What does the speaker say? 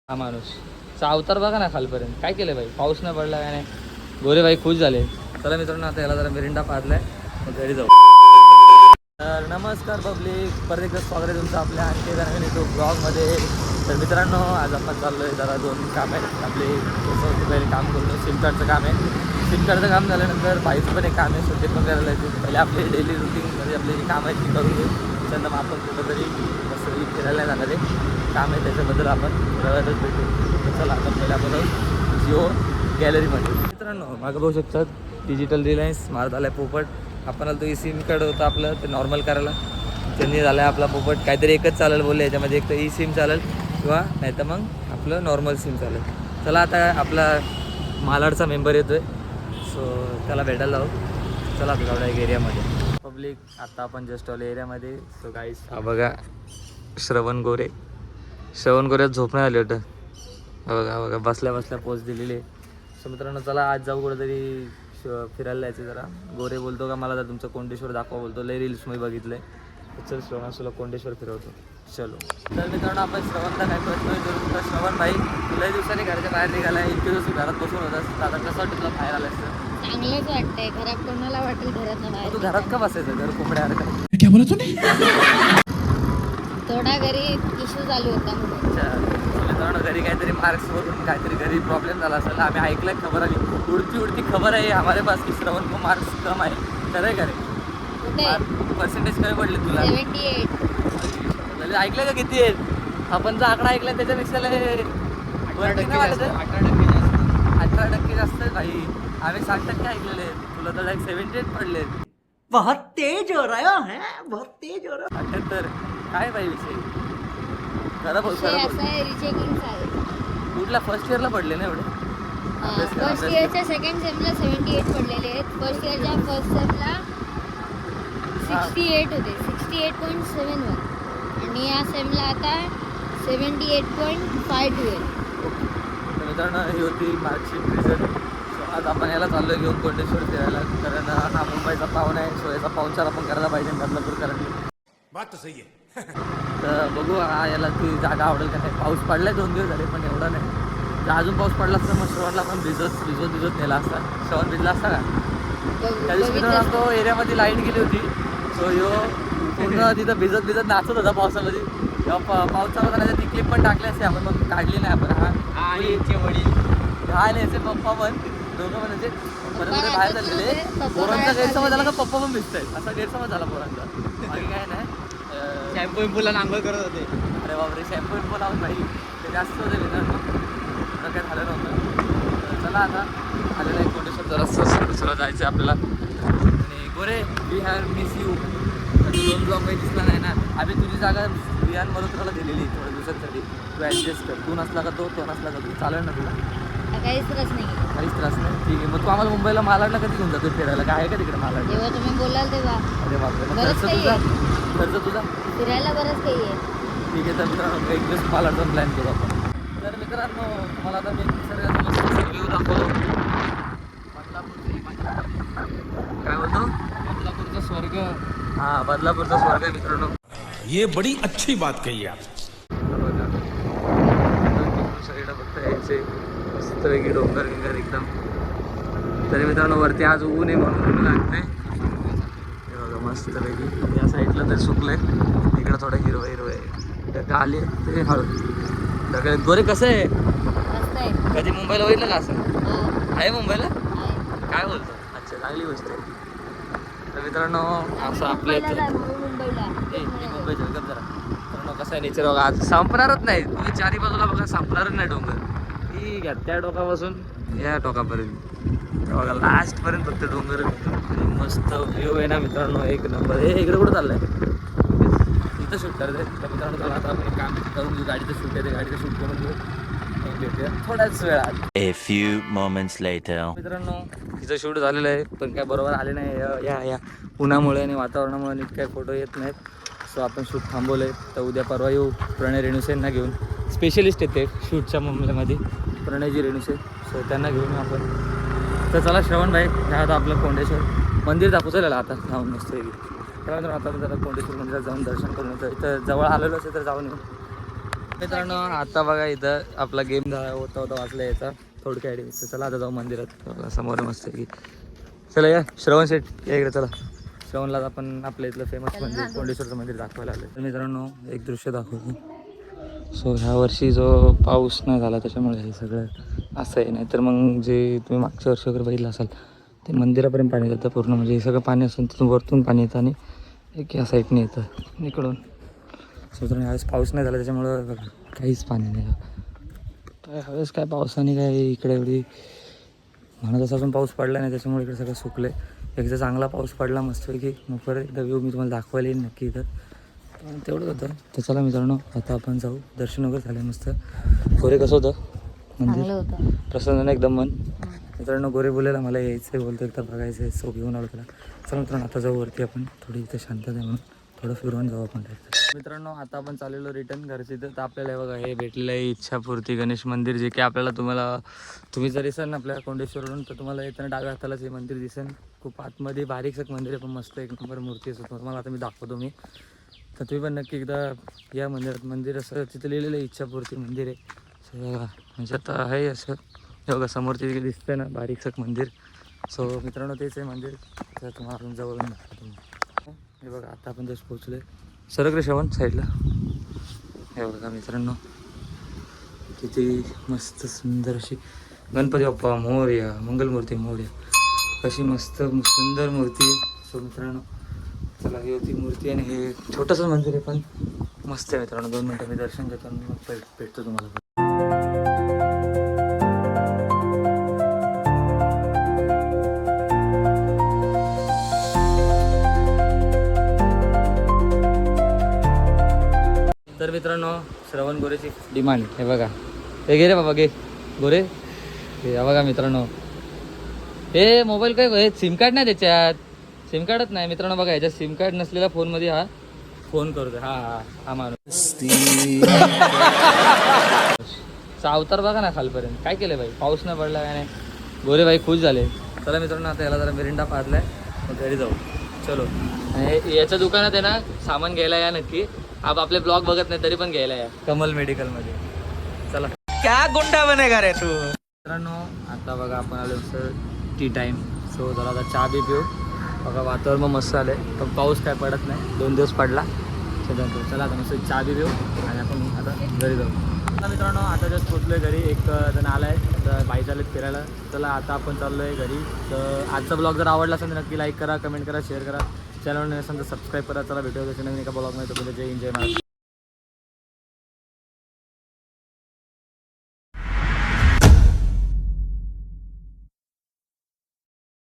हा माणूस अवतार बघा ना खालपर्यंत. काय केलं भाई, पाऊस नाही पडला काय नाही. गोरे भाई खुश झाले. चला मित्रांनो, आता याला जरा मिरिंडा पाजलाय, मग घरी जाऊ. तर नमस्कार पब्लिक, परत एकदा स्वागत आहे तुमचं आपल्या आणखी एका नवीन ब्लॉगमध्ये. तर मित्रांनो, आज आपण चाललो आहे जरा दोन काम आहेत आपले. पहिले काम करतो, सिम कार्डचं काम आहे. सिम कार्डचं काम झाल्यानंतर बाईचं पण एक काम आहे, सुट्टी पण करायला येते. पहिले आपले डेली रुटीनमध्ये आपले जे काम आहेत ती करून घेऊ. त्यानंतर मग आपण कुठंतरी मस्त फिरायला जाणार आहे. काम आहे त्याच्याबद्दल आपण रविवारच भेटू. चला आता पहिला आपण जिओ गॅलरीमध्ये. मित्रांनो मागं बघू शकतात, डिजिटल रिलायन्स मारत आला आहे पोपट. आपण आलो तो सिम कार्ड होतं आपलं ते नॉर्मल करायला, त्यांनी झाला आहे आपला पोपट. काहीतरी एकच चालेल बोलले, याच्यामध्ये एक तर ई सिम चालेल किंवा नाही तर मग आपलं नॉर्मल सिम चालेल. चला आता आपला मालाडचा मेंबर येतो आहे, सो त्याला भेटायला जाऊ. चला आता जाऊया एक एरियामध्ये. पब्लिक आता आपण जस्ट आलो एरियामध्ये. सो गाईस हा बघा श्रवण गोरे गोऱ्यात झोपण्यात आले होतं. बघा बघा बसल्या बसल्या पोच दिलेली आहे. सो मित्रांनो चला आज जाऊ कुठेतरी फिरायला जायचं जरा. गोरे बोलतो का मला जर तुमचं कोंडेश्वर दाखवा बोलतो, लय रील्स मी बघितलं आहे. चल श्रवण तुला कोंडेश्वर फिरवतो, चलो. तर मित्रांनो आपण श्रवणला काय करतोय, तर श्रवण भाई लय दिवसांनी घराच्या बाहेर निघाला आहे. इतके दिवस घरात बसून होतास, आता कसं वाटतं तुला बाहेर आलास तर? चांगलंच वाटतंय. घरात कोणाला वाटेल घरात बाहेर. तू घरात का बसायचं, घर कोंबड्यासारखं? क्या बोला तूने? थोडा घरी इश्यू चालू होता म्हणून. अच्छा, मित्रांनो घरी काहीतरी मार्क्सवरून काहीतरी घरी प्रॉब्लेम झाला असेल. आम्ही ऐकलं, खबर आली, उडती खबर आहे हमारे पास की श्रवण को मार्क्स कम आहे. खरं आहे खरे, पर्सेंटेज कमी पडले तुला? 78. ऐकलं का किती आहेत? आपण जो आकडा ऐकला त्याच्यापेक्षा 18% जास्त आहे भाई. आम्ही 60% ऐकलेले आहेत, तुला तर 78 पडले. बहुत तेज हो रहा है, बहुत तेज हो रहा 78 काय भाई विषय? खरं बोल, विषय असा आहे, रिचेकिंग आहे. कुठल्या फर्स्ट इयरला पडले ना एवढे? फर्स्ट इयरच्या सेकंड सेमला 78 पडलेले आहेत. फर्स्ट इयरच्या फर्स्ट सेमला 68 होते, 68.71. आणि या सेमला आता 78.52 आहे. तर मित्रांनो ही होती मार्कशीट रिझल्ट. आज आपण याला चाललो आहे घेऊन कोंडेश्वर फिरायला, कारण हा मुंबईचा पाहुणा आहे. सो याचा पाहुणचार आपण करायला पाहिजे बदलापूरकरांनी. बात तो सही है. तर बघू हा याला ती जागा आवडेल का नाही. पाऊस पडलाय 2 दिवस झाले, पण एवढा नाही. जर अजून पाऊस पडला असता मग श्रवणला पण भिजत नेला असता. श्रवण भिजला असता का? त्या दिवशी मित्रांनो तो एरियामध्ये लाईट गेली होती. सो ह्यो पूर्ण तिथं भिजत नाचत होता पावसामध्ये. तेव्हा पाऊस चालू होता, ती क्लिप पण टाकली असते आपण, मग काढली नाही आपण. हा याचे वडील, हा आणि याचे पप्पा पण दोघं म्हणजे परत बाहेर झालेले. पोरांचा गैरसमज झाला का पप्पा पण भिजतायत, असा गैरसमज झाला पोरांचा. बाकी काय नाही. शॅम्पू विम्पूला आंघोळ करत होते. अरे बापरे, शॅम्पू विम्पू लावून भाई ते जास्त होते मित्रांनो, तर काय झालं नव्हतं. चला आता आलेलं आहे कोंडेश्वर, जरा जायचं आहे आपल्याला. आणि गोरे we have miss you. 2 block काही दिसला नाही ना. आम्ही तुझी जागा विहान मदतला दिलेली थोड्या दिवसांसाठी. तू ॲडजस्ट कर, तू नसला का तो नसला का तू, चालेल ना तुला? काहीच त्रास नाही. काहीच त्रास नाही, ठीक आहे. मग तू आम्हाला मुंबईला मालाडला कधी घेऊन जातो फिरायला? काय आहे का तिकडे मालाड? जेव्हा तुम्ही बोलाल तेव्हा. अरे बापरे, मग बरंच काही खर्च तुझा फिरायला बरंच काही आहे. ठीक आहे. तर मित्रांनो एक दिवस मालाडचा प्लॅन करू आपण. तर मित्रांनो तुम्हाला आता मी निसर्गाचा व्ह्यू दाखवतो. काय बोलतो? बदलापूरचा स्वर्ग. हां, बदलापूरचा स्वर्ग आहे मित्रांनो. ये बड़ी अच्छी बात कही आप. साईडला फक्त यायचे मस्तपैकी डोंगर एकदम. तरी मित्रांनो वरती आज ऊन आहे म्हणून ऊन लागते. हे बघा मस्तपैकी या साईडला तर सुकलंय, इकडं थोडं हिरवं आहे. ढगा आले ते हळू ढगा. गोरे कसं आहे? मस्त आहे. कधी मुंबईला बघितलं का असं? आहे मुंबईला? आहे. काय बोलतो? अच्छा, चांगली गोष्ट आहे. तर मित्रांनो असं आपल्या इथे मुंबईला मुंबईच्या एकदम जरा मित्रांनो कसं आहे नेचर बघा, आज संपणारच नाही. तुम्ही चारी बाजूला बघा, संपणारच नाही डोंगर. ठीक आहे, त्या टोकापासून या टोकापर्यंत बघा लास्टपर्यंत फक्त डोंगर. आणि मस्त व्ह्यू आहे ना मित्रांनो, एक नंबर. हे इकडे कुठं चाललंय? इथं शूट करते. तर मित्रांनो चला आता आपण एक काम करून घेऊ, गाडीचं शूट आहे, गाडीचं शूट करून घेऊ. भेटूया थोड्याच वेळात. A few moments later. मित्रांनो तिचं शूट झालेलं आहे, पण काय बरोबर आले नाही या उन्हामुळे आणि वातावरणामुळे नीट काय फोटो येत नाहीत. सो आपण शूट थांबवलं आहे. तर उद्या परवा येऊ प्रणय रेणुसेंना घेऊन. स्पेशलिस्ट येते शूटच्या मामल्यामध्ये प्रणयजी रेणुसे. सो त्यांना घेऊन आपण. तर चला श्रवण भाई, ह्या आता आपलं कोंडेश्वर मंदिर दाखवू चालेल आता जाऊन मस्त आहे. त्यानंतर आता जरा कोंडेश्वर मंदिरात जाऊन दर्शन करून येतं. इथं जवळ आलेलं असेल तर जाऊन येऊ. मित्रांनो आता बघा इथं आपला गेम होता वाचला याचा थोडक्यात तर चला आता जाऊ मंदिरात समोर मस्त की चला या श्रवण शेठ या इकडे चला श्रवणला आपण आपल्या इथलं फेमस मंदिर कोंडेश्वरचं मंदिर दाखवायला आलं तर मित्रांनो एक दृश्य दाखवतो सो ह्या वर्षी जो पाऊस नाही झाला त्याच्यामुळे हे सगळं असं आहे नाहीतर मग जे तुम्ही मागच्या वर्षी वगैरे बघितलं असाल ते मंदिरापर्यंत पाणी जातं पूर्ण म्हणजे हे सगळं पाणी असून तिथून वरतून पाणी येतं आणि एक या साईडने येतं इकडून सो तर ह्यावेळेस पाऊस नाही झाला त्याच्यामुळं काहीच पाणी नाही काय ह्यावेळेस काय पावसाने काय इकडे एवढी म्हणत असं अजून पाऊस पडला नाही त्याच्यामुळे इकडे सगळं सुकले एकदा चांगला पाऊस पडला मस्तपैकी मग परत एकदा व्ह्यू मी तुम्हाला दाखवायला येईल नक्की इथं तेवढंच होतं तर चला मित्रांनो आता आपण जाऊ दर्शन वगैरे झालं मस्त गोरे कसं होतं मंदिर प्रसन्न एकदम मन मित्रांनो गोरे बोलायला मला यायचं आहे बोलतो एकदा बघायचं आहे सो घेऊन आलो त्याला चला मित्रांनो आता जाऊ वरती आपण थोडी इथं शांतता आहे म्हणून थोडं फिरवून जाऊ आपण मित्रांनो आता आपण चाललेलो रिटर्न घरची तर आपल्याला बघा हे भेटलेलं आहे इच्छापूर्ती गणेश मंदिर जे की आपल्याला तुम्ही जर दिसाल ना आपल्या कोंडेश्वरवरून तर तुम्हाला येताना डाव्या हातालाच हे मंदिर दिसेल खूप आतमध्ये बारीकसं मंदिर आहे पण मस्त एक नंबर मूर्ती असतो तुम्हाला आता मी दाखवतो मी तर तुम्ही पण नक्की एकदा या मंदिरात मंदिर असं तिथं लिहिलेलं आहे इच्छापूर्ती मंदिर आहे बघा म्हणजे आता आहे असं हे बघा समोर तिथे दिसतंय ना बारीकसं मंदिर सो मित्रांनो तेच आहे मंदिर तर तुम्हाला अजून जवळून दाखवतो तुम्ही हे बघा आता आपण जस्ट पोहोचलो आहे सरकरे श्रवण साईडला हे बघा मित्रांनो किती मस्त सुंदर अशी गणपती बाप्पा मोरया मंगलमूर्ती मोरया कशी मस्त सुंदर मूर्ती सो मित्रांनो चला ही होती मूर्ती आणि हे छोटंसं मंदिर आहे पण मस्त आहे मित्रांनो 2 मिनटं मी दर्शन घेतो आणि मग भेटतो तुम्हाला तर मित्रांनो श्रवण गोरेची डिमांड हे बघा हे घे रे बाबा घे गोरे हे बघा मित्रांनो हे मोबाईल काय हे सिम कार्ड नाही त्याच्यात सिम कार्डच नाही मित्रांनो बघा याच्यात सिम कार्ड नसलेल्या फोनमध्ये हा फोन करतोय हा माणूस अवतार बघा ना खालपर्यंत काय केलं भाई पाऊस नाही पडला काय नाही गोरे भाई खुश झाले चला मित्रांनो आता याला जरा मिरिंडा पाजलाय मग घरी जाऊ चलो आणि याच्या दुकानात आहे ना सामान घ्यायला या नक्की आपले ब्लॉग बघत नाही तरी पण घ्यायला या कमल मेडिकलमध्ये चला क्या गुंडा बनेगा रे तू मित्रांनो आता बघा आपण आलो टी टाईम सो जरा आता चहा बी पिऊ बघा वातावरण मग मस्त आलं आहे पण पाऊस काय पडत नाही 2 दिवस पडला चला आता मस्त चहा बी पिऊ आणि आपण आता घरी जाऊ आता मित्रांनो आता जस्ट पोचलो आहे घरी एक जण आला आहे आता बाई चालत फिरायला चला आता आपण चाललो आहे घरी तर आजचा ब्लॉग जर आवडला असेल तर नक्की लाईक करा कमेंट करा शेअर करा चॅनल नसेल तर सबस्क्राईब करा चला भेटूया नवीन एका ब्लॉगमध्ये तो जय हिंद जय महाराष्ट्र